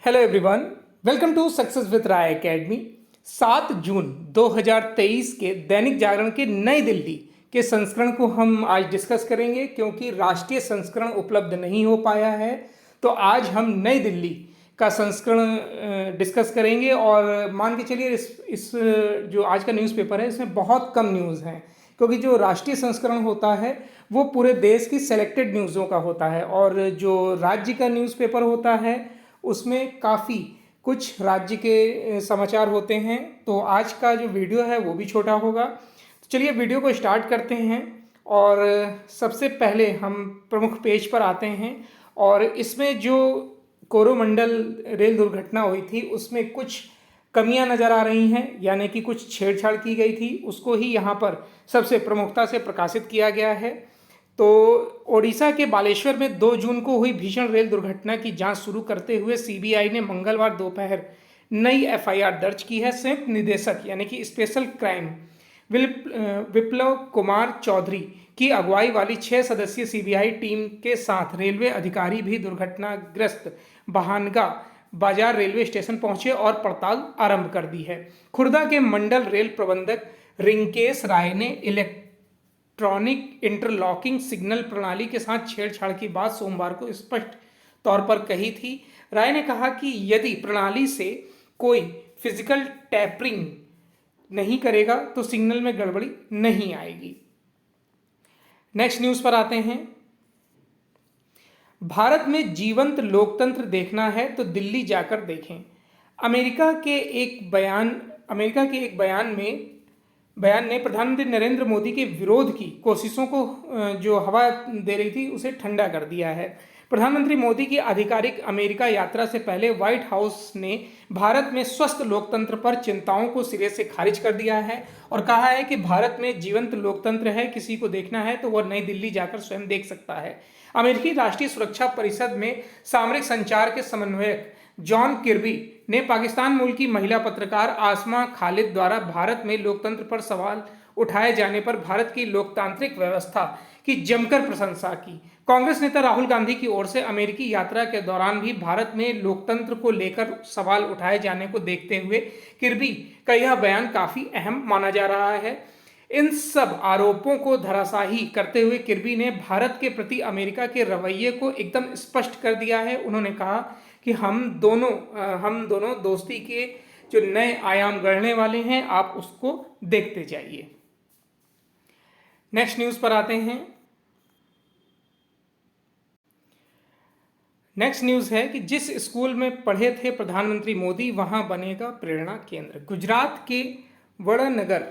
Hello everyone, welcome to success with Rai academy. 7 जून 2023 के दैनिक जागरण के नई दिल्ली के संस्करण को हम आज डिस्कस करेंगे, क्योंकि राष्ट्रीय संस्करण उपलब्ध नहीं हो पाया है। तो आज हम नई दिल्ली का संस्करण डिस्कस करेंगे और मान के चलिए इस जो आज का न्यूज़पेपर है इसमें बहुत कम न्यूज़ हैं, क्योंकि जो राष्ट्रीय संस्करण होता है वो पूरे देश की सेलेक्टेड न्यूज़ों का होता है और जो राज्य का न्यूज़पेपर होता है उसमें काफ़ी कुछ राज्य के समाचार होते हैं। तो आज का जो वीडियो है वो भी छोटा होगा। तो चलिए वीडियो को स्टार्ट करते हैं और सबसे पहले हम प्रमुख पेज पर आते हैं और इसमें जो कोरोमंडल रेल दुर्घटना हुई थी उसमें कुछ कमियां नज़र आ रही हैं, यानी कि कुछ छेड़छाड़ की गई थी, उसको ही यहाँ पर सबसे प्रमुखता से प्रकाशित किया गया है। तो ओडिशा के बालेश्वर में 2 जून को हुई भीषण रेल दुर्घटना की जांच शुरू करते हुए सीबीआई ने मंगलवार दोपहर नई एफआईआर दर्ज की है। संयुक्त निदेशक यानी कि स्पेशल क्राइम विप्लव कुमार चौधरी की अगुवाई वाली 6 सदस्यीय सीबीआई टीम के साथ रेलवे अधिकारी भी दुर्घटनाग्रस्त बहानगा बाजार रेलवे स्टेशन पहुंचे और पड़ताल आरंभ कर दी है। खुर्दा के मंडल रेल प्रबंधक रिंकेश राय ने इलेक्ट्रॉनिक इंटरलॉकिंग सिग्नल प्रणाली के साथ छेड़छाड़ की बात सोमवार को स्पष्ट तौर पर कही थी। राय ने कहा कि यदि प्रणाली से कोई फिजिकल टैपरिंग नहीं करेगा तो सिग्नल में गड़बड़ी नहीं आएगी। नेक्स्ट न्यूज़ पर आते हैं। भारत में जीवंत लोकतंत्र देखना है तो दिल्ली जाकर देखें। अमेरिका के एक बयान ने प्रधानमंत्री नरेंद्र मोदी के विरोध की कोशिशों को जो हवा दे रही थी उसे ठंडा कर दिया है। प्रधानमंत्री मोदी की आधिकारिक अमेरिका यात्रा से पहले व्हाइट हाउस ने भारत में स्वस्थ लोकतंत्र पर चिंताओं को सिरे से खारिज कर दिया है और कहा है कि भारत में जीवंत लोकतंत्र है, किसी को देखना है तो वह नई दिल्ली जाकर स्वयं देख सकता है। अमेरिकी राष्ट्रीय सुरक्षा परिषद में सामरिक संचार के समन्वयक जॉन किर्बी ने पाकिस्तान मूल की महिला पत्रकार आसमा खालिद द्वारा भारत में लोकतंत्र पर सवाल उठाए जाने पर भारत की लोकतांत्रिक व्यवस्था की जमकर प्रशंसा की। कांग्रेस नेता राहुल गांधी की ओर से अमेरिकी यात्रा के दौरान भी भारत में लोकतंत्र को लेकर सवाल उठाए जाने को देखते हुए किर्बी का यह बयान काफी अहम माना जा रहा है। इन सब आरोपों को धराशायी करते हुए किर्बी ने भारत के प्रति अमेरिका के रवैये को एकदम स्पष्ट कर दिया है। उन्होंने कहा कि हम दोनों दोस्ती के जो नए आयाम गढ़ने वाले हैं, आप उसको देखते जाइए। नेक्स्ट न्यूज़ पर आते हैं। नेक्स्ट न्यूज़ है कि जिस स्कूल में पढ़े थे प्रधानमंत्री मोदी वहां बनेगा प्रेरणा केंद्र। गुजरात के वड़नगर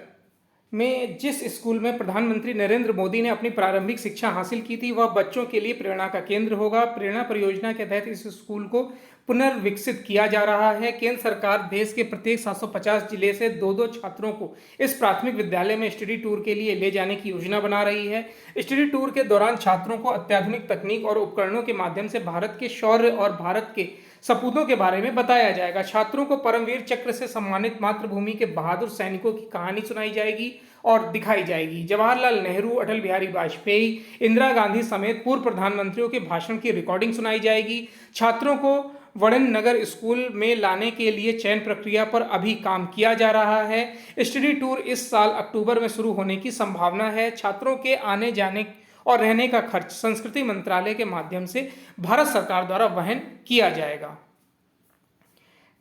में जिस स्कूल में प्रधानमंत्री नरेंद्र मोदी ने अपनी प्रारंभिक शिक्षा हासिल की थी वह बच्चों के लिए प्रेरणा का केंद्र होगा। प्रेरणा परियोजना के तहत इस स्कूल को पुनर्विकसित किया जा रहा है। केंद्र सरकार देश के प्रत्येक 750 जिले से 2-2 छात्रों को इस प्राथमिक विद्यालय में स्टडी टूर के लिए ले जाने की योजना बना रही है। स्टडी टूर के दौरान छात्रों को अत्याधुनिक तकनीक और उपकरणों के माध्यम से भारत के शौर्य और भारत के सपूतों के बारे में बताया जाएगा। छात्रों को परमवीर चक्र से सम्मानित मातृभूमि के बहादुर सैनिकों की कहानी सुनाई जाएगी और दिखाई जाएगी। जवाहरलाल नेहरू, अटल बिहारी वाजपेयी, इंदिरा गांधी समेत पूर्व प्रधानमंत्रियों के भाषण की रिकॉर्डिंग सुनाई जाएगी। छात्रों को वड़नगर स्कूल में लाने के लिए चयन प्रक्रिया पर अभी काम किया जा रहा है। स्टडी टूर इस साल अक्टूबर में शुरू होने की संभावना है। छात्रों के आने जाने और रहने का खर्च संस्कृति मंत्रालय के माध्यम से भारत सरकार द्वारा वहन किया जाएगा।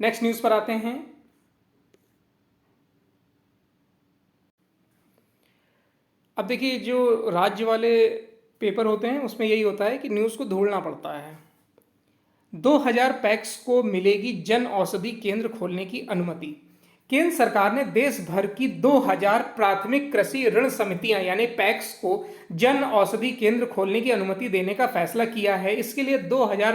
नेक्स्ट न्यूज़ पर आते हैं। अब देखिए, जो राज्य वाले पेपर होते हैं उसमें यही होता है कि न्यूज़ को ढूंढना पड़ता है। 2000 पैक्स को मिलेगी जन औषधि केंद्र खोलने की अनुमति। केंद्र सरकार ने देश भर की 2000 प्राथमिक कृषि ऋण समितियां यानी पैक्स को जन औषधि केंद्र खोलने की अनुमति देने का फैसला किया है। इसके लिए 2000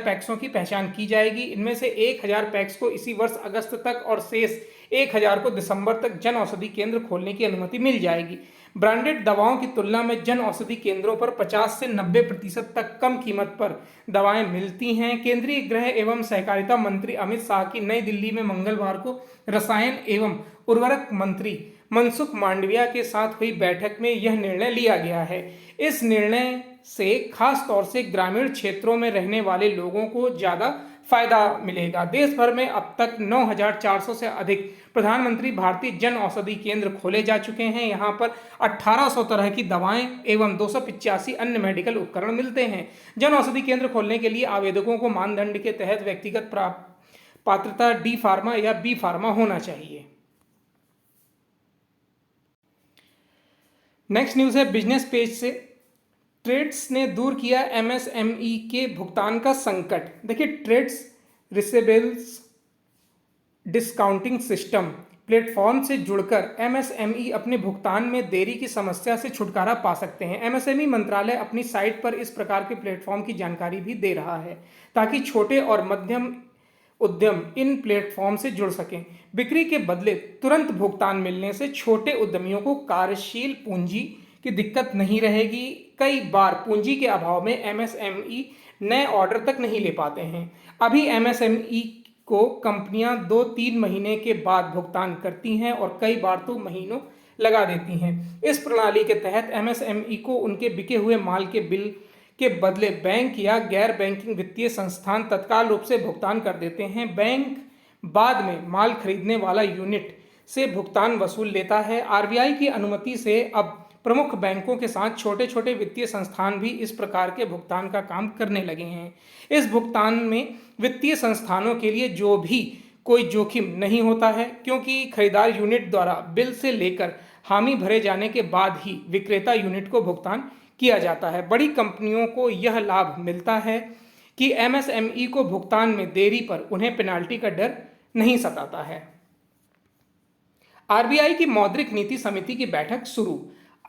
पैक्सों की पहचान की जाएगी। इनमें से 1000 पैक्स को इसी वर्ष अगस्त तक और शेष 1000 को दिसंबर तक जन औषधि केंद्र खोलने की अनुमति मिल जाएगी। ब्रांडेड दवाओं की तुलना में जन औषधि केंद्रों पर 50 से 90% तक कम कीमत पर दवाएं मिलती हैं। केंद्रीय गृह एवं सहकारिता मंत्री अमित शाह की नई दिल्ली में मंगलवार को रसायन एवं उर्वरक मंत्री मनसुख मांडविया के साथ हुई बैठक में यह निर्णय लिया गया है। इस निर्णय से खास तौर से ग्रामीण क्षेत्रों में रहने वाले लोगों को ज़्यादा फायदा मिलेगा। देश भर में अब तक 9,400 से अधिक प्रधानमंत्री भारतीय जन औषधि केंद्र खोले जा चुके हैं। यहाँ पर 1800 तरह की दवाएं एवं 285 अन्य मेडिकल उपकरण मिलते हैं। जन औषधि केंद्र खोलने के लिए आवेदकों को मानदंड के तहत व्यक्तिगत पात्रता डी फार्मा या बी फार्मा होना चाहिए। नेक्स्ट न्यूज़ है बिजनेस पेज से। ट्रेड्स ने दूर किया एमएसएमई के भुगतान का संकट। देखिए, TReDS receivables discounting system platform से जुड़कर एमएसएमई अपने भुगतान में देरी की समस्या से छुटकारा पा सकते हैं। एमएसएमई मंत्रालय अपनी साइट पर इस प्रकार के प्लेटफॉर्म की जानकारी भी दे रहा है ताकि छोटे और मध्यम उद्यम इन प्लेटफॉर्म से जुड़ सकें। बिक्री के बदले तुरंत भुगतान मिलने से छोटे उद्यमियों को कार्यशील पूंजी की दिक्कत नहीं रहेगी। कई बार पूंजी के अभाव में एमएसएमई नए ऑर्डर तक नहीं ले पाते हैं। अभी एमएसएमई को कंपनियां 2-3 महीने के बाद भुगतान करती हैं और कई बार तो महीनों लगा देती हैं। इस प्रणाली के तहत एमएसएमई को उनके बिके हुए माल के बिल के बदले बैंक या गैर बैंकिंग वित्तीय संस्थान तत्काल रूप से भुगतान कर देते हैं। बैंक बाद में माल खरीदने वाला यूनिट से भुगतान वसूल लेता है। आरबीआई की अनुमति से अब प्रमुख बैंकों के साथ छोटे छोटे वित्तीय संस्थान भी इस प्रकार के भुगतान का काम करने लगे हैं। इस भुगतान में वित्तीय संस्थानों के लिए जो भी कोई जोखिम नहीं होता है, क्योंकि खरीदार यूनिट द्वारा बिल से लेकर हामी भरे जाने के बाद ही विक्रेता यूनिट को भुगतान किया जाता है। बड़ी कंपनियों को यह लाभ मिलता है कि एमएसएमई को भुगतान में देरी पर उन्हें पेनाल्टी का डर नहीं सताता है। आरबीआई की मौद्रिक नीति समिति की बैठक शुरू।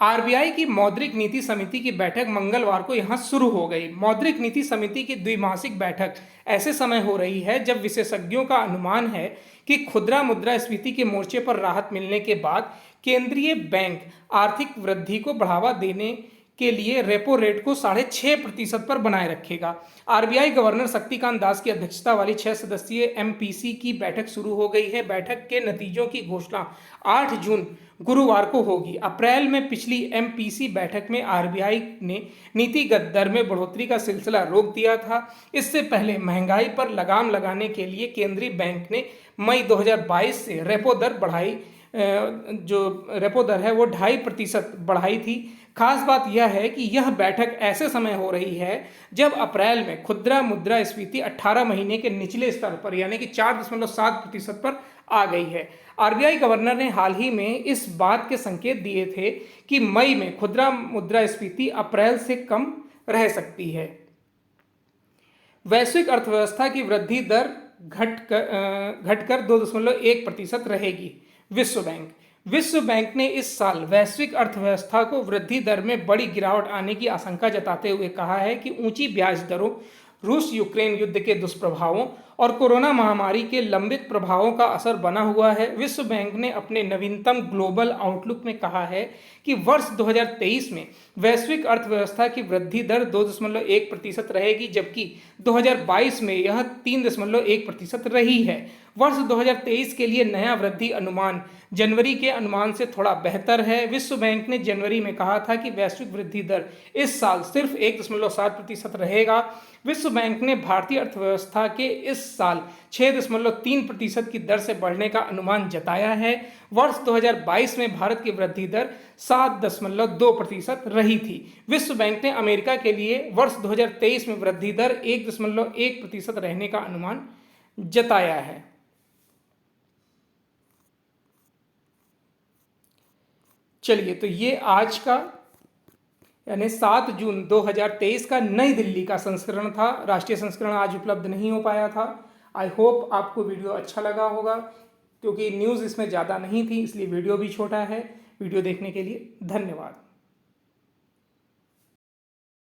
आरबीआई की मौद्रिक नीति समिति की बैठक मंगलवार को यहां शुरू हो गई। मौद्रिक नीति समिति की द्विमासिक बैठक ऐसे समय हो रही है जब विशेषज्ञों का अनुमान है कि खुदरा मुद्रास्फीति के मोर्चे पर राहत मिलने के बाद केंद्रीय बैंक आर्थिक वृद्धि को बढ़ावा देने के लिए रेपो रेट को 6.5% पर बनाए रखेगा। आरबीआई गवर्नर शक्तिकांत दास की अध्यक्षता वाली 6 सदस्यीय एमपीसी की बैठक शुरू हो गई है। बैठक के नतीजों की घोषणा 8 जून गुरुवार को होगी। अप्रैल में पिछली एमपीसी बैठक में आरबीआई ने नीतिगत दर में बढ़ोतरी का सिलसिला रोक दिया था। इससे पहले महंगाई पर लगाम लगाने के लिए केंद्रीय बैंक ने मई 2022 से रेपो दर बढ़ाई, जो रेपो दर है वो 2.5% बढ़ाई थी। खास बात यह है कि यह बैठक ऐसे समय हो रही है जब अप्रैल में खुदरा मुद्रास्फीति 18 महीने के निचले स्तर पर यानी कि 4.7% पर आ गई है। आरबीआई गवर्नर ने हाल ही में इस बात के संकेत दिए थे कि मई में खुदरा मुद्रास्फीति अप्रैल से कम रह सकती है। वैश्विक अर्थव्यवस्था की वृद्धि दर घटकर 2.1% रहेगी। विश्व बैंक ने इस साल वैश्विक अर्थव्यवस्था को वृद्धि दर में बड़ी गिरावट आने की आशंका जताते हुए कहा है कि ऊंची ब्याज दरों, रूस यूक्रेन युद्ध के दुष्प्रभावों और कोरोना महामारी के लंबित प्रभावों का असर बना हुआ है। विश्व बैंक ने अपने नवीनतम ग्लोबल आउटलुक में कहा है कि वर्ष 2023 में वैश्विक अर्थव्यवस्था की वृद्धि दर 2.1% रहेगी, जबकि 2022 में यह 3.1% रही है। वर्ष 2023 के लिए नया वृद्धि अनुमान जनवरी के अनुमान से थोड़ा बेहतर है। विश्व बैंक ने जनवरी में कहा था कि वैश्विक वृद्धि दर इस साल सिर्फ 1.7% रहेगा। विश्व बैंक ने भारतीय अर्थव्यवस्था के इस साल 6.3% की दर से बढ़ने का अनुमान जताया है। वर्ष 2022 में भारत की वृद्धि दर 7.2% रही थी। विश्व बैंक ने अमेरिका के लिए वर्ष 2023 में वृद्धि दर 1.1% रहने का अनुमान जताया है। चलिए, तो ये आज का यानी 7 जून 2023 का नई दिल्ली का संस्करण था। राष्ट्रीय संस्करण आज उपलब्ध नहीं हो पाया था। आई होप आपको वीडियो अच्छा लगा होगा, क्योंकि न्यूज़ इसमें ज़्यादा नहीं थी, इसलिए वीडियो भी छोटा है। वीडियो देखने के लिए धन्यवाद।